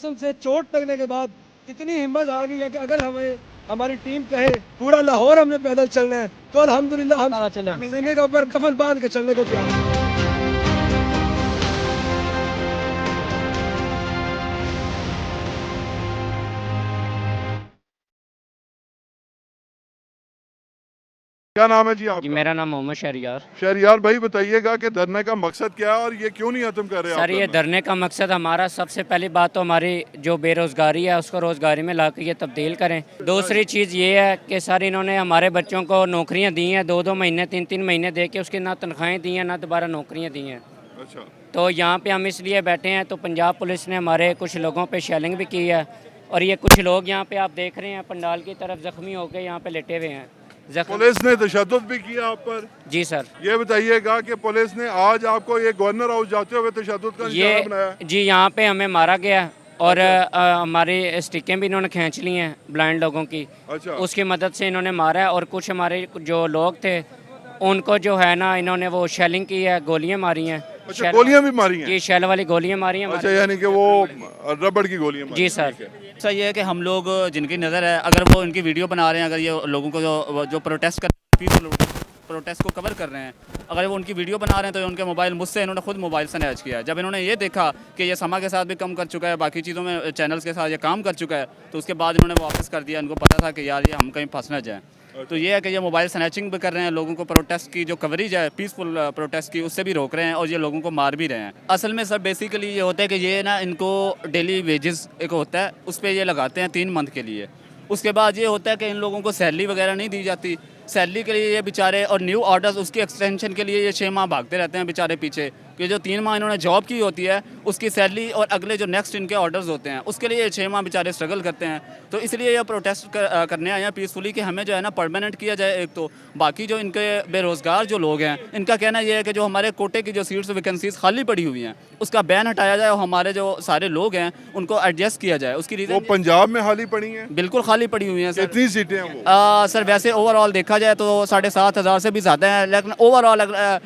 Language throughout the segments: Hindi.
कसम से चोट लगने के बाद इतनी हिम्मत आ गई है कि अगर हमें हमारी टीम कहे पूरा लाहौर हमने पैदल चलना है तो अल्हम्दुलिल्लाह हम सीने के ऊपर कफन बांध के चलने को तैयार हैं। क्या नाम है जी जी, आपका? मेरा नाम मोहम्मद शहरियार। शहरियार भाई बताइएगा कि धरने का मकसद क्या है और ये क्यों नहीं खत्म कर रहे सर, आप ये धरना? धरने का मकसद हमारा सबसे पहली बात तो हमारी जो बेरोज़गारी है उसको रोज़गारी में लाकर ये तब्दील करें। दूसरी चीज़ ये है कि सर इन्होंने हमारे बच्चों को नौकरियां दी हैं, 2-2 महीने 3-3 महीने दे के उसकी ना तनख्वाहें दी हैं ना दोबारा नौकरियां दी हैं। अच्छा, तो यहाँ पे हम इसलिए बैठे हैं तो पंजाब पुलिस ने हमारे कुछ लोगों पे शेलिंग भी की है और ये कुछ लोग यहाँ पे आप देख रहे हैं पंडाल की तरफ ज़ख्मी होकर यहाँ पे लेटे हुए हैं। पुलिस ने तशद्दुद भी किया आप पर। जी सर। ये बताइएगा कि पुलिस ने आज आपको ये गवर्नर हाउस जाते हुए तशद्दुद का निशाना बनाया। जी, यहाँ पे हमें मारा गया और हमारी स्टिकें भी इन्होंने खींच ली हैं ब्लाइंड लोगों की। अच्छा, उसकी मदद से इन्होंने मारा है और कुछ हमारे जो लोग थे उनको जो है ना इन्होंने वो शेलिंग की है, गोलियां मारी हैं। अच्छा, गोलियां भी मारी हैं? जी, शेल वाली गोलियां मारी हैं अच्छा, यानी कि वो रबड़ की गोलियां मारी जी हैं, सर। ठीक है। सही है कि हम लोग जिनकी नज़र है अगर वो इनकी वीडियो बना रहे हैं, अगर ये लोगों को जो प्रोटेस्ट कर पीसफुल प्रोटेस्ट को कवर कर रहे हैं, अगर वो उनकी वीडियो बना रहे हैं तो उनके मोबाइल मुझसे इन्होंने खुद मोबाइल स्नैच किया है। जब इन्होंने ये देखा कि ये समा के साथ भी कम कर चुका है, बाकी चीज़ों में चैनल्स के साथ ये काम कर चुका है, तो उसके बाद इन्होंने वापस कर दिया। इनको पता था कि यार ये हम कहीं फंस ना जाए, तो ये है कि ये मोबाइल स्नैचिंग भी कर रहे हैं, लोगों को प्रोटेस्ट की जो कवरेज है पीसफुल प्रोटेस्ट की उससे भी रोक रहे हैं और ये लोगों को मार भी रहे हैं। असल में सर बेसिकली ये होता है कि ये ना इनको डेली वेजेस एक होता है उस पर ये लगाते हैं 3 मंथ के लिए। उसके बाद ये होता है कि इन लोगों को सैलरी वगैरह नहीं दी जाती। सैलरी के लिए ये बेचारे और न्यू ऑर्डर्स उसकी एक्सटेंशन के लिए ये 6 माह भागते रहते हैं बेचारे पीछे, कि जो 3 माह इन्होंने जॉब की होती है उसकी सैलरी और अगले जो नेक्स्ट इनके ऑर्डर्स होते हैं उसके लिए ये 6 माह बेचारे स्ट्रगल करते हैं। तो इसलिए ये प्रोटेस्ट करने आए हैं पीसफुली कि हमें जो है ना परमानेंट किया जाए एक तो। बाकी जो इनके बेरोज़गार जो लोग हैं इनका कहना ये है कि जो हमारे कोटे की जो सीट्स वैकेंसीज खाली पड़ी हुई हैं उसका बैन हटाया जाए और हमारे जो सारे लोग हैं उनको एडजस्ट किया जाए। उसकी वो रीज़न पंजाब में खाली पड़ी हैं? बिल्कुल खाली पड़ी हुई हैं सर। कितनी सीटें हैं वो? सर वैसे ओवरऑल देखा जाए तो 7,500 से भी ज़्यादा है, लेकिन ओवरऑल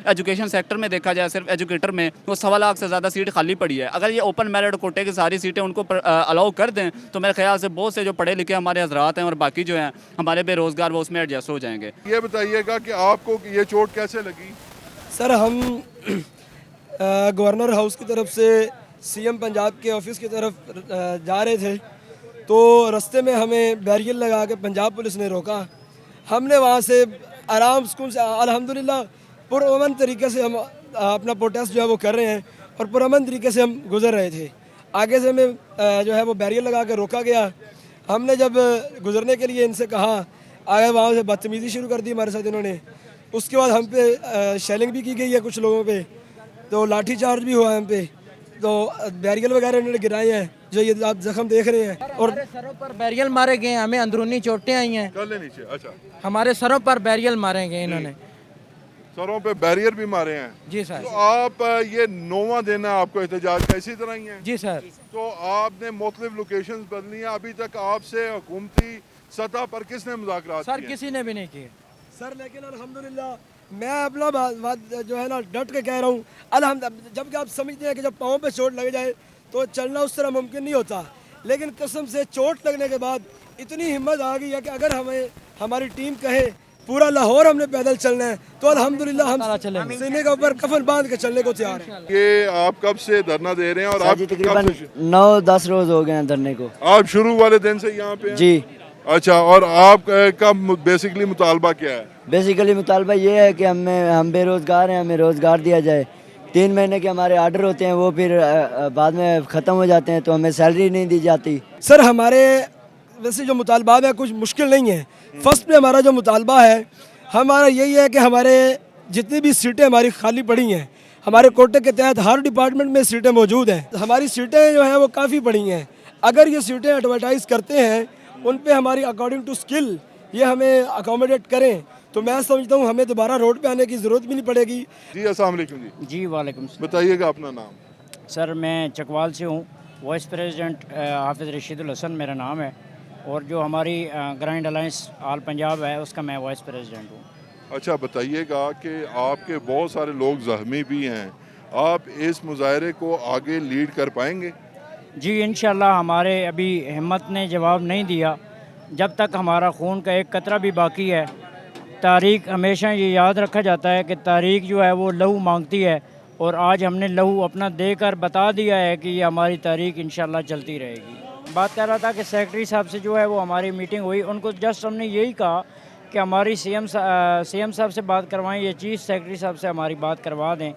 एजुकेशन सेक्टर में देखा जाए सिर्फ एजुकेटर में वो 1.25 लाख से ज़्यादा सीट खाली पड़ी है। अगर ये ओपन मेरिट कोटे की सारी सीटें उनको अलाउ कर दें तो मेरे ख्याल से बहुत से जो पढ़े लिखे हमारे हजरात हैं और बाकी जो हैं हमारे बेरोज़गार वो उसमें एडजस्ट हो जाएंगे। ये बताइएगा कि आपको ये चोट कैसे लगी? सर हम गवर्नर हाउस की तरफ से सीएम पंजाब के ऑफिस की तरफ जा रहे थे तो रास्ते में हमें बैरियर लगा के पंजाब पुलिस ने रोका। हमने वहाँ से आराम सुकून से अल्हम्दुलिल्लाह पुरअमन तरीके से हम अपना प्रोटेस्ट जो है वो कर रहे हैं और पुरअमन तरीके से हम गुजर रहे थे। आगे से हमें जो है वो बैरियर लगा के रोका गया। हमने जब गुजरने के लिए इनसे कहा, आगे वहाँ से बदतमीज़ी शुरू कर दी हमारे साथ इन्होंने। उसके बाद हम पे शेलिंग भी की गई है कुछ लोगों पे, तो लाठी चार्ज भी हुआ हम पे, तो बैरियल वगैरह इन्होंने गिराए हैं जो ये आप जख्म देख रहे हैं। और हमारे सरों पर बैरियल मारे गए हैं, हमें अंदरूनी चोटें आई हैं। कर ले नीचे। अच्छा, हमारे सरों पर बैरियल मारे गए इन्होंने। सरों पे बैरियर भी मारे हैं? जी सर। तो आप ये 9वां दिन है आपको एहतजाज का, इसी तरह ही है? जी सर। तो आपने मुख्तलिफ लोकेशंस बदली हैं, अभी तक आपसे हुकूमती सतह पर किसने मुज़ाकरात सर किए? किसी ने भी नहीं किए सर, लेकिन अल्हम्दुलिल्लाह मैं अपना बात जो है ना डट के कह रहा हूँ। अल्हम्दुलिल्लाह जबकि आप समझते हैं कि जब पाँव पे चोट लग जाए तो चलना उस तरह मुमकिन नहीं होता, लेकिन कसम से चोट लगने के बाद इतनी हिम्मत आ गई है कि अगर हमें हमारी टीम कहे पूरा लाहौर हमने पैदल चलना है तो अल्हम्दुलिल्लाह हम सीने के ऊपर कफन बांध के चलने को तैयार हैं। ये आप कब से धरना दे रहे हैं और आप तकरीबन 9-10 रोज हो गए हैं धरने को। आप शुरू वाले दिन से यहाँ पे हैं? जी। अच्छा, और आपका बेसिकली मुतालबा क्या है? बेसिकली मुतालबा ये है कि हम बेरोजगार हैं, हमें रोजगार दिया जाए। 3 महीने के हमारे आर्डर होते हैं वो फिर बाद में ख़त्म हो जाते हैं तो हमें सैलरी नहीं दी जाती। सर हमारे वैसे जो मुतालबात है कुछ मुश्किल नहीं है। फर्स्ट पे हमारा जो मुतालबा है हमारा यही है कि हमारे जितनी भी सीटें हमारी खाली पड़ी हैं, हमारे कोटे के तहत हर डिपार्टमेंट में सीटें मौजूद हैं, हमारी सीटें जो हैं वो काफ़ी पड़ी हैं। अगर ये सीटें एडवर्टाइज़ करते हैं उन पे हमारी अकॉर्डिंग टू स्किल ये हमें अकोमोडेट करें तो मैं समझता हूँ हमें दोबारा रोड पे आने की ज़रूरत भी नहीं पड़ेगी। जी, अस्सलाम वालेकुम जी। जी वालेकुम। बताइएगा अपना नाम। सर मैं चकवाल से हूँ, वाइस प्रेसिडेंट हाफिज़ रशीदुल हसन मेरा नाम है और जो हमारी ग्रांड अलायंस ऑल पंजाब है उसका मैं वाइस प्रेसिडेंट हूँ। अच्छा, बताइएगा कि आपके बहुत सारे लोग ज़ख्मी भी हैं, आप इस मुजाहरे को आगे लीड कर पाएंगे? जी इंशाल्लाह हमारे अभी हिम्मत ने जवाब नहीं दिया, जब तक हमारा खून का एक कतरा भी बाकी है। तारीख हमेशा ये याद रखा जाता है कि तारीख जो है वो लहू मांगती है, और आज हमने लहू अपना देकर बता दिया है कि ये हमारी तारीख इंशाल्लाह चलती रहेगी। बात कर रहा था कि सेक्रेटरी साहब से जो है वो हमारी मीटिंग हुई, उनको जस्ट हमने यही कहा कि हमारी सीएम साहब से बात करवाएं या चीफ सेक्रेटरी साहब से हमारी बात करवा दें,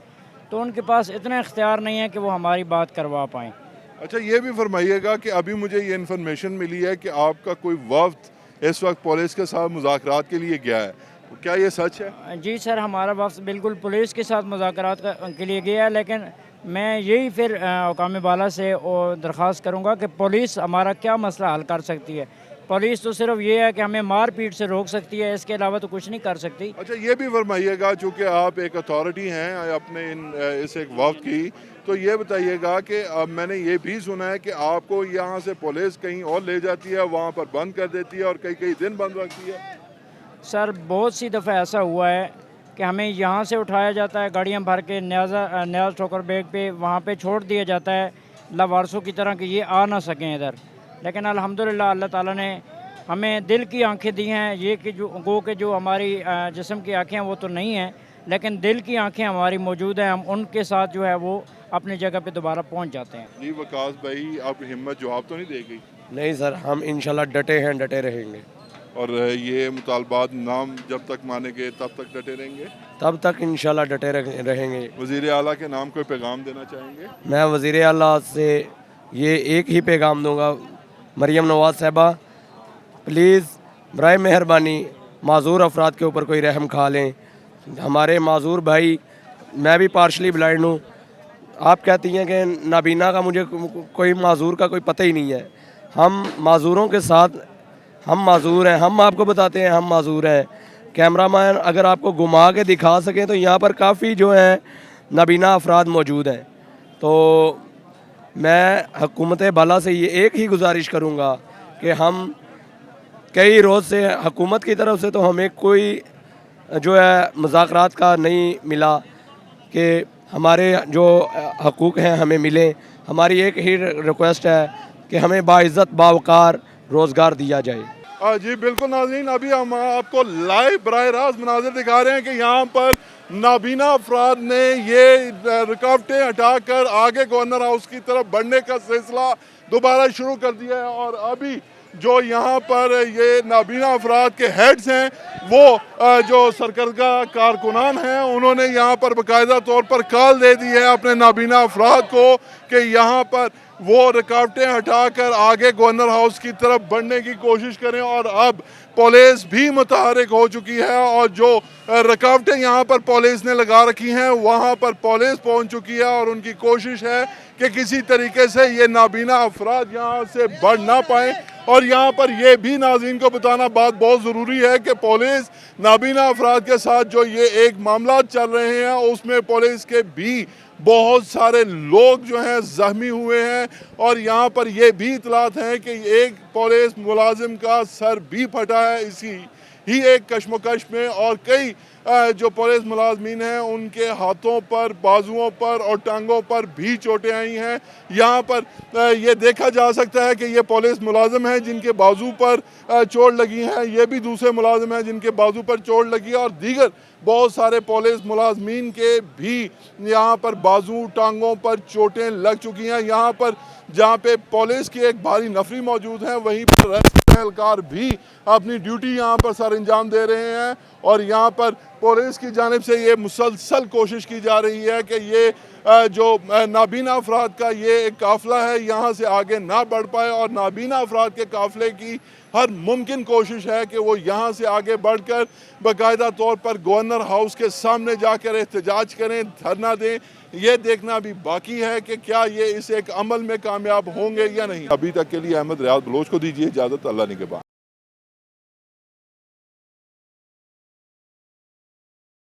तो उनके पास इतना इख्तियार नहीं है कि वो हमारी बात करवा पाएँ। अच्छा, ये भी फरमाइएगा कि अभी मुझे ये इन्फॉर्मेशन मिली है कि आपका कोई वफ्द इस वक्त पुलिस के साथ मुज़ाकरात के लिए गया है, क्या ये सच है? जी सर, हमारा वफ्द बिल्कुल पुलिस के साथ मुज़ाकरात के लिए गया है, लेकिन मैं यही फिर हुकाम बाला से और दरख्वास्त करूँगा कि पुलिस हमारा क्या मसला हल कर सकती है। पुलिस तो सिर्फ ये है कि हमें मार पीट से रोक सकती है, इसके अलावा तो कुछ नहीं कर सकती। अच्छा, ये भी फरमाइएगा, चूँकि आप एक अथॉरिटी हैं अपने इस एक वक्त की, तो ये बताइएगा कि मैंने ये भी सुना है कि आपको यहाँ से पुलिस कहीं और ले जाती है, वहाँ पर बंद कर देती है और कई कई दिन बंद रखती है। सर बहुत सी दफ़ा ऐसा हुआ है कि हमें यहाँ से उठाया जाता है गाड़ियाँ भर के न्याज ठोकर बेग पे, वहाँ पे छोड़ दिया जाता है लावारसों की तरह कि ये आ ना सकें इधर। लेकिन अल्हम्दुलिल्लाह अल्लाह ताला ने हमें दिल की आंखें दी हैं, ये कि जो गो के जो हमारी जिस्म की आंखें हैं वो तो नहीं हैं, लेकिन दिल की आंखें हमारी मौजूद हैं। हम उनके साथ जो है वो अपनी जगह पे दोबारा पहुंच जाते हैं। जी वकास भाई, अब हिम्मत जवाब तो नहीं देगी? नहीं सर, हम इंशाल्लाह डटे हैं, डटे रहेंगे। और ये मुतालबात नाम जब तक मानेंगे तब तक डटे रहेंगे? तब तक इंशाल्लाह डटे रहेंगे। वज़ीर आला के नाम कोई पैगाम देना चाहेंगे? मैं वज़ीर आला से ये एक ही पैगाम दूंगा, मरियम नवाज़ साहबा प्लीज़ बराए मेहरबानी माजूर अफराद के ऊपर कोई रहम खा लें। हमारे माजूर भाई, मैं भी पार्शली ब्लाइंड हूँ, आप कहती हैं कि नाबीना का मुझे कोई माजूर का कोई पता ही नहीं है। हम माजूरों के साथ, हम माजूर हैं, हम आपको बताते हैं हम माजूर हैं। कैमरामैन अगर आपको घुमा के दिखा सकें तो यहाँ पर काफ़ी जो हैं नाबीना अफराद मौजूद हैं। तो मैं हुकूमत बाला से ये एक ही गुजारिश करूँगा कि हम कई रोज़ से हुकूमत की तरफ से तो हमें कोई जो है मुज़ाकरात का नहीं मिला कि हमारे जो हकूक़ हैं हमें मिले। हमारी एक ही रिक्वेस्ट है कि हमें बाइज़्ज़त बावकार रोज़गार दिया जाए। जी बिल्कुल नाज़रीन, अभी हम आपको लाइव बराह रास्त मनाज़िर दिखा रहे हैं कि यहाँ पर नाबीना अफराद ने ये रुकावटें हटाकर आगे गवर्नर हाउस की तरफ बढ़ने का सिलसिला दोबारा शुरू कर दिया है। और अभी जो यहाँ पर ये नाबीना अफराद के हेड्स हैं, वो जो सरकर्दा कारकुनान हैं, उन्होंने यहाँ पर बाकायदा तौर पर कॉल दे दी है अपने नाबीना अफराद को कि यहाँ पर वो रुकावटें हटाकर आगे गवर्नर हाउस की तरफ बढ़ने की कोशिश करें। और अब पुलिस भी मुतहरिक हो चुकी है और जो रुकावटें यहाँ पर पुलिस ने लगा रखी हैं वहाँ पर पुलिस पहुँच चुकी है और उनकी कोशिश है कि किसी तरीके से ये नाबीना अफराद यहाँ से बढ़ ना पाएँ। और यहाँ पर ये भी नाज़रीन को बताना बात बहुत ज़रूरी है कि पुलिस नाबीना अफराद के साथ जो ये एक मामला चल रहे हैं उसमें पुलिस के भी बहुत सारे लोग जो हैं ज़ख्मी हुए हैं। और यहाँ पर ये भी इतलात हैं कि एक पुलिस मुलाजिम का सर भी फटा है इसी ही एक कश्मकश में, और कई जो पुलिस मुलाजमीन हैं उनके हाथों पर, बाजुओं पर और टांगों पर भी चोटें आई हैं। यहाँ पर ये देखा जा सकता है कि ये पुलिस मुलाजिम हैं जिनके बाजू पर चोट लगी हैं, ये भी दूसरे मुलाजिम हैं जिनके बाजू पर चोट लगी है, और दीगर बहुत सारे पुलिस मुलाजमीन के भी यहाँ पर बाजू टांगों पर चोटें लग चुकी हैं। यहाँ पर जहाँ पे पुलिस की एक भारी नफरी मौजूद है, वहीं पर रेस्क्यू एहलकार भी अपनी ड्यूटी यहाँ पर सर अंजाम दे रहे हैं। और यहाँ पर पुलिस की जानिब से ये मुसलसल कोशिश की जा रही है कि ये जो नाबीना अफराद का ये एक काफ़िला है यहाँ से आगे ना बढ़ पाए, और नाबीना अफराद के काफ़िले की हर मुमकिन कोशिश है कि वो यहाँ से आगे बढ़कर बाकायदा तौर पर गवर्नर हाउस के सामने जाकर एहतजाज करें, धरना दें। ये देखना भी बाकी है कि क्या ये इस एक अमल में कामयाब होंगे या नहीं। अभी तक के लिए अहमद रियाज बलोच को दीजिए इजाज़त। अल्लाह निगहबान।